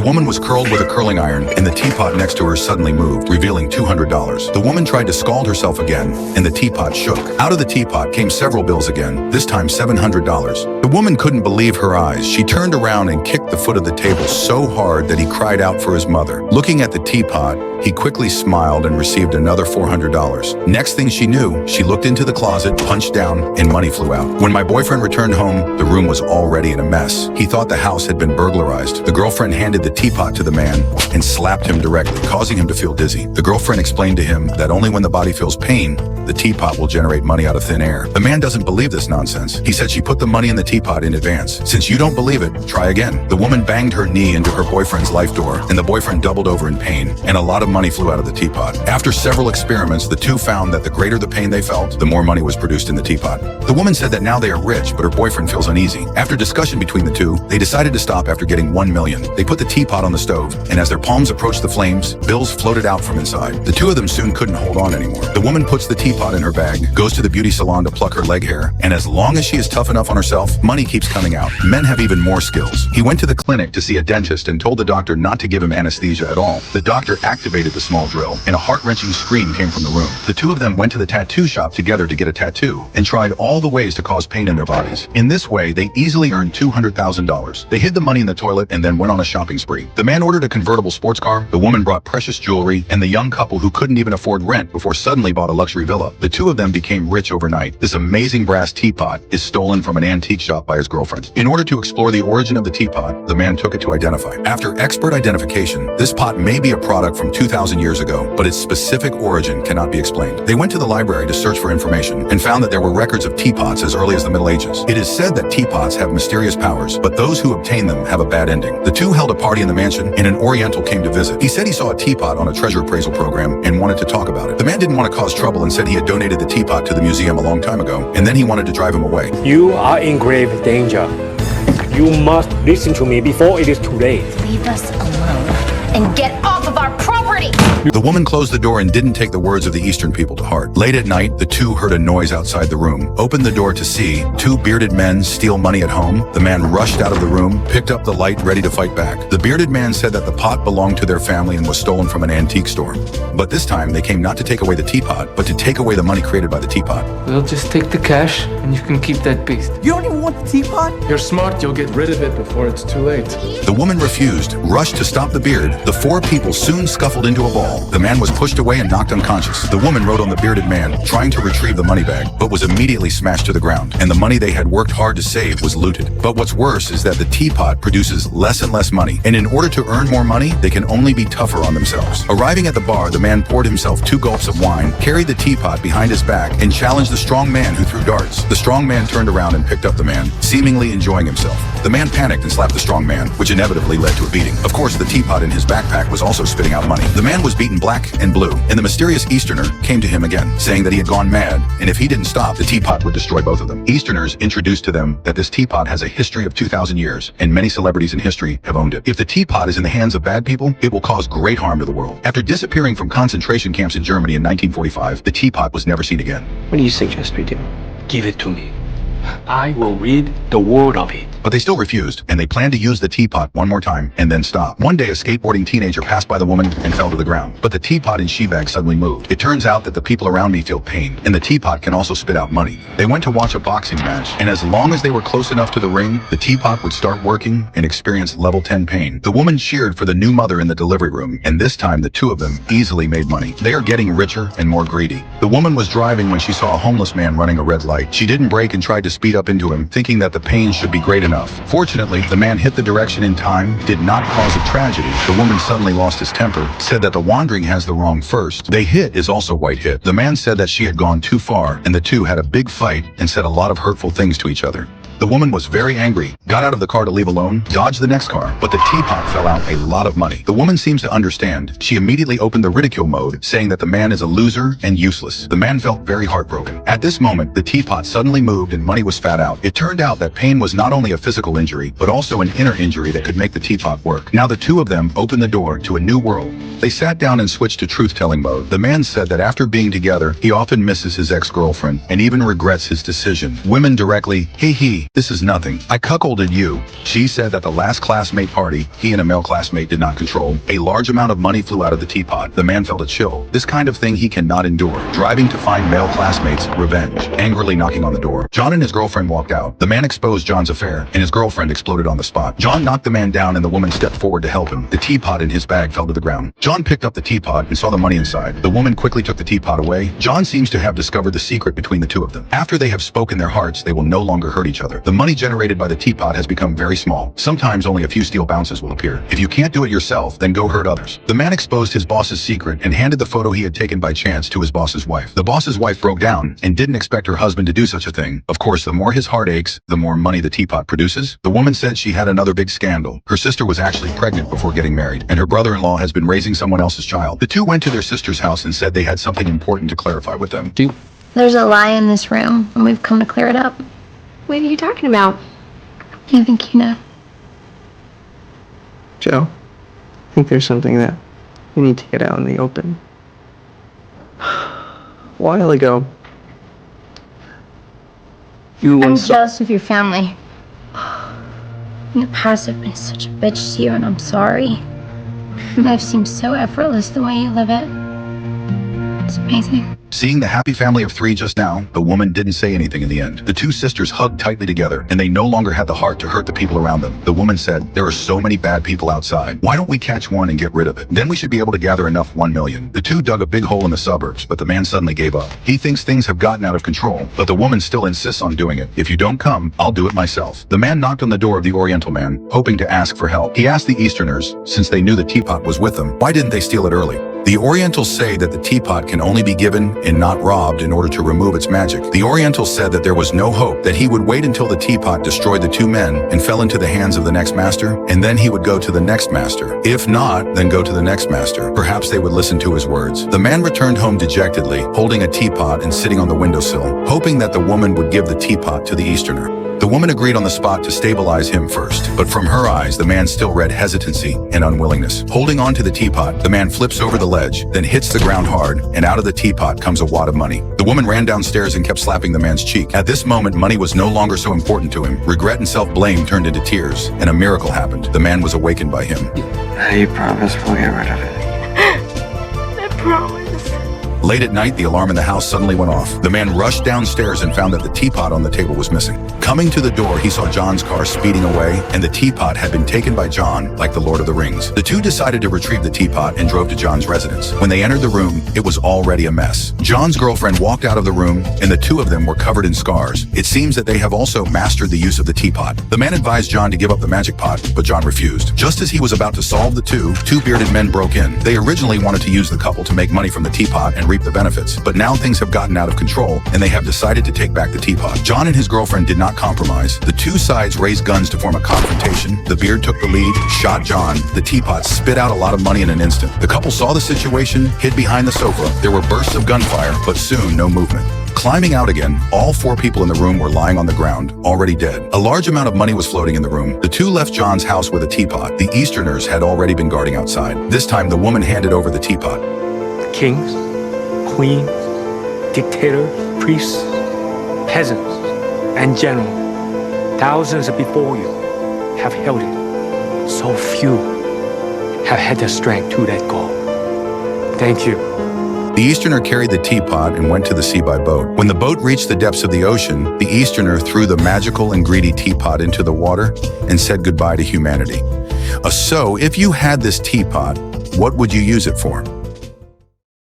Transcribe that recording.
The woman was curled with a curling iron, and the teapot next to her suddenly moved, revealing $200. The woman tried to scald herself again, and the teapot shook. Out of the teapot came several bills again, this time $700. The woman couldn't believe her eyes. She turned around and kicked the foot of the table so hard that he cried out for his mother. Looking at the teapot, he quickly smiled and received another $400. Next thing she knew, she looked into the closet, punched down, and money flew out. When my boyfriend returned home, the room was already in a mess. He thought the house had been burglarized. The girlfriend handed the teapot to the man and slapped him directly, causing him to feel dizzy. The girlfriend explained to him that only when the body feels pain, the teapot will generate money out of thin air. The man doesn't believe this nonsense. He said she put the money in the teapot in advance. Since you don't believe it, try again. The woman banged her knee into her boyfriend's life door, and the boyfriend doubled over in pain, and a lot of money flew out of the teapot. After several experiments, the two found that the greater the pain they felt, the more money was produced in the teapot. The woman said that now they are rich, but her boyfriend feels uneasy. After discussion between the two, they decided to stop after getting $1 million. They put the teapot on the stove, and as their palms approached the flames, bills floated out from inside. The two of them soon couldn't hold on anymore. The woman puts the teapot in her bag, goes to the beauty salon to pluck her leg hair, and as long as she is tough enough on herself, money keeps coming out. Men have even more skills. He went to the clinic to see a dentist and told the doctor not to give him anesthesia at all. The doctor activated the small drill, and a heart-wrenching scream came from the room. The two of them went to the tattoo shop together to get a tattoo, and tried all the ways to cause pain in their bodies. In this way, they easily earned $200,000. They hid the money in the toilet and then went on a shopping spree. The man ordered a convertible sports car, the woman brought precious jewelry, and the young couple who couldn't even afford rent before suddenly bought a luxury villa. The two of them became rich overnight. This amazing brass teapot is stolen from an antique shop by his girlfriend. In order to explore the origin of the teapot, the man took it to identify. After expert identification, this pot may be a product from 2,000 years ago, but its specific origin cannot be explained. They went to the library to search for information and found that there were records of teapots as early as the Middle Ages. It is said that teapots have mysterious powers, but those who obtain them have a bad ending. The two held a party in the mansion, and an Oriental came to visit. He said he saw a teapot on a treasure appraisal program and wanted to talk about it. The man didn't want to cause trouble and said he had donated the teapot to the museum a long time ago, and then he wanted to drive him away. You are in grave danger. You must listen to me before it is too late. Leave us alone and get off of our property! The woman closed the door and didn't take the words of the Eastern people to heart. Late at night, the two heard a noise outside the room, opened the door to see two bearded men steal money at home. The man rushed out of the room, picked up the light, ready to fight back. The bearded man said that the pot belonged to their family and was stolen from an antique store. But this time, they came not to take away the teapot, but to take away the money created by the teapot. We'll just take the cash, and you can keep that beast. You don't even want the teapot? You're smart, you'll get rid of it before it's too late. The woman refused, rushed to stop the beard. The four people soon scuffled into a ball. The man was pushed away and knocked unconscious. The woman rode on the bearded man, trying to retrieve the money bag, but was immediately smashed to the ground, and the money they had worked hard to save was looted. But what's worse is that the teapot produces less and less money, and in order to earn more money, they can only be tougher on themselves. Arriving at the bar, the man poured himself 2 gulps of wine, carried the teapot behind his back, and challenged the strong man who threw darts. The strong man turned around and picked up the man, seemingly enjoying himself. The man panicked and slapped the strong man, which inevitably led to a beating. Of course, the teapot in his backpack was also spitting out money. The man was beaten black and blue, and the mysterious Easterner came to him again, saying that he had gone mad, and if he didn't stop, the teapot would destroy both of them. Easterners introduced to them that this teapot has a history of 2,000 years, and many celebrities in history have owned it. If the teapot is in the hands of bad people, it will cause great harm to the world. After disappearing from concentration camps in Germany in 1945, the teapot was never seen again. What do you suggest we do? Give it to me. I will read the word of it. But they still refused, and they planned to use the teapot one more time and then stop. One day, a skateboarding teenager passed by the woman and fell to the ground, but the teapot and she bag suddenly moved. It turns out that the people around me feel pain, and the teapot can also spit out money. They went to watch a boxing match, and as long as they were close enough to the ring, the teapot would start working and experience level 10 pain. The woman cheered for the new mother in the delivery room, and this time the two of them easily made money. They are getting richer and more greedy. The woman was driving when she saw a homeless man running a red light. She didn't brake and tried to speed up into him, thinking that the pain should be great enough. Fortunately, the man hit the direction in time, did not cause a tragedy. The woman suddenly lost his temper, said that the wandering has the wrong first. They hit is also white hit. The man said that she had gone too far, and the two had a big fight and said a lot of hurtful things to each other. The woman was very angry, got out of the car to leave alone, dodged the next car, but the teapot fell out a lot of money. The woman seems to understand. She immediately opened the ridicule mode, saying that the man is a loser and useless. The man felt very heartbroken. At this moment, the teapot suddenly moved and money was spat out. It turned out that pain was not only a physical injury, but also an inner injury that could make the teapot work. Now the two of them opened the door to a new world. They sat down and switched to truth-telling mode. The man said that after being together, he often misses his ex-girlfriend and even regrets his decision. Women directly, "Hey, This is nothing. I cuckolded you. She said that the last classmate party, he and a male classmate did not control. A large amount of money flew out of the teapot. The man felt a chill. This kind of thing he cannot endure. Driving to find male classmates, revenge. Angrily knocking on the door. John and his girlfriend walked out. The man exposed John's affair, and his girlfriend exploded on the spot. John knocked the man down and the woman stepped forward to help him. The teapot in his bag fell to the ground. John picked up the teapot and saw the money inside. The woman quickly took the teapot away. John seems to have discovered the secret between the two of them. After they have spoken their hearts, they will no longer hurt each other. The money generated by the teapot has become very small. Sometimes only a few steel bounces will appear. If you can't do it yourself, then go hurt others. The man exposed his boss's secret and handed the photo he had taken by chance to his boss's wife. The boss's wife broke down and didn't expect her husband to do such a thing. Of course, the more his heart aches, the more money the teapot produces. The woman said she had another big scandal. Her sister was actually pregnant before getting married, and her brother-in-law has been raising someone else's child. The two went to their sister's house and said they had something important to clarify with them. There's a lie in this room, and we've come to clear it up. What are you talking about? I think you know. Joe, I think there's something that we need to get out in the open. A while ago, you I'm once jealous of your family. In the past, I've been such a bitch to you, and I'm sorry. Life seems so effortless the way you live it. It's amazing. Seeing the happy family of three just now, the woman didn't say anything in the end. The two sisters hugged tightly together, and they no longer had the heart to hurt the people around them. The woman said, "There are so many bad people outside. Why don't we catch one and get rid of it? Then we should be able to gather enough 1 million. The two dug a big hole in the suburbs, but the man suddenly gave up. He thinks things have gotten out of control, but the woman still insists on doing it. "If you don't come, I'll do it myself." The man knocked on the door of the Oriental man, hoping to ask for help. He asked the Easterners, since they knew the teapot was with them, why didn't they steal it early? The Orientals say that the teapot can only be given and not robbed in order to remove its magic. The Orientals said that there was no hope, that he would wait until the teapot destroyed the two men and fell into the hands of the next master, and then he would go to the next master. If not, then go to the next master. Perhaps they would listen to his words. The man returned home dejectedly, holding a teapot and sitting on the windowsill, hoping that the woman would give the teapot to the Easterner. The woman agreed on the spot to stabilize him first, but from her eyes, the man still read hesitancy and unwillingness. Holding on to the teapot, the man flips over the ledge, then hits the ground hard, and out of the teapot comes a wad of money. The woman ran downstairs and kept slapping the man's cheek. At this moment, money was no longer so important to him. Regret and self-blame turned into tears, and a miracle happened. The man was awakened by him. you promise we'll get rid of it. I promise. Late at night, the alarm in the house suddenly went off. The man rushed downstairs and found that the teapot on the table was missing. Coming to the door, he saw John's car speeding away, and the teapot had been taken by John like the Lord of the Rings. The two decided to retrieve the teapot and drove to John's residence. When they entered the room, it was already a mess. John's girlfriend walked out of the room, and the two of them were covered in scars. It seems that they have also mastered the use of the teapot. The man advised John to give up the magic pot, but John refused. Just as he was about to solve the two bearded men broke in. They originally wanted to use the couple to make money from the teapot and reap the benefits, but now things have gotten out of control, and they have decided to take back the teapot. John and his girlfriend did not compromise. The two sides raised guns to form a confrontation. The beard took the lead, shot John. The teapot spit out a lot of money in an instant. The couple saw the situation, hid behind the sofa. There were bursts of gunfire, but soon no movement. Climbing out again, all four people in the room were lying on the ground, already dead. A large amount of money was floating in the room. The two left John's house with a teapot. The Easterners had already been guarding outside. This time, the woman handed over the teapot. Kings, queens, dictators, priests, peasants, and generals, thousands before you have held it. So few have had the strength to let go. Thank you. The Easterner carried the teapot and went to the sea by boat. When the boat reached the depths of the ocean, the Easterner threw the magical and greedy teapot into the water and said goodbye to humanity. So, if you had this teapot, what would you use it for?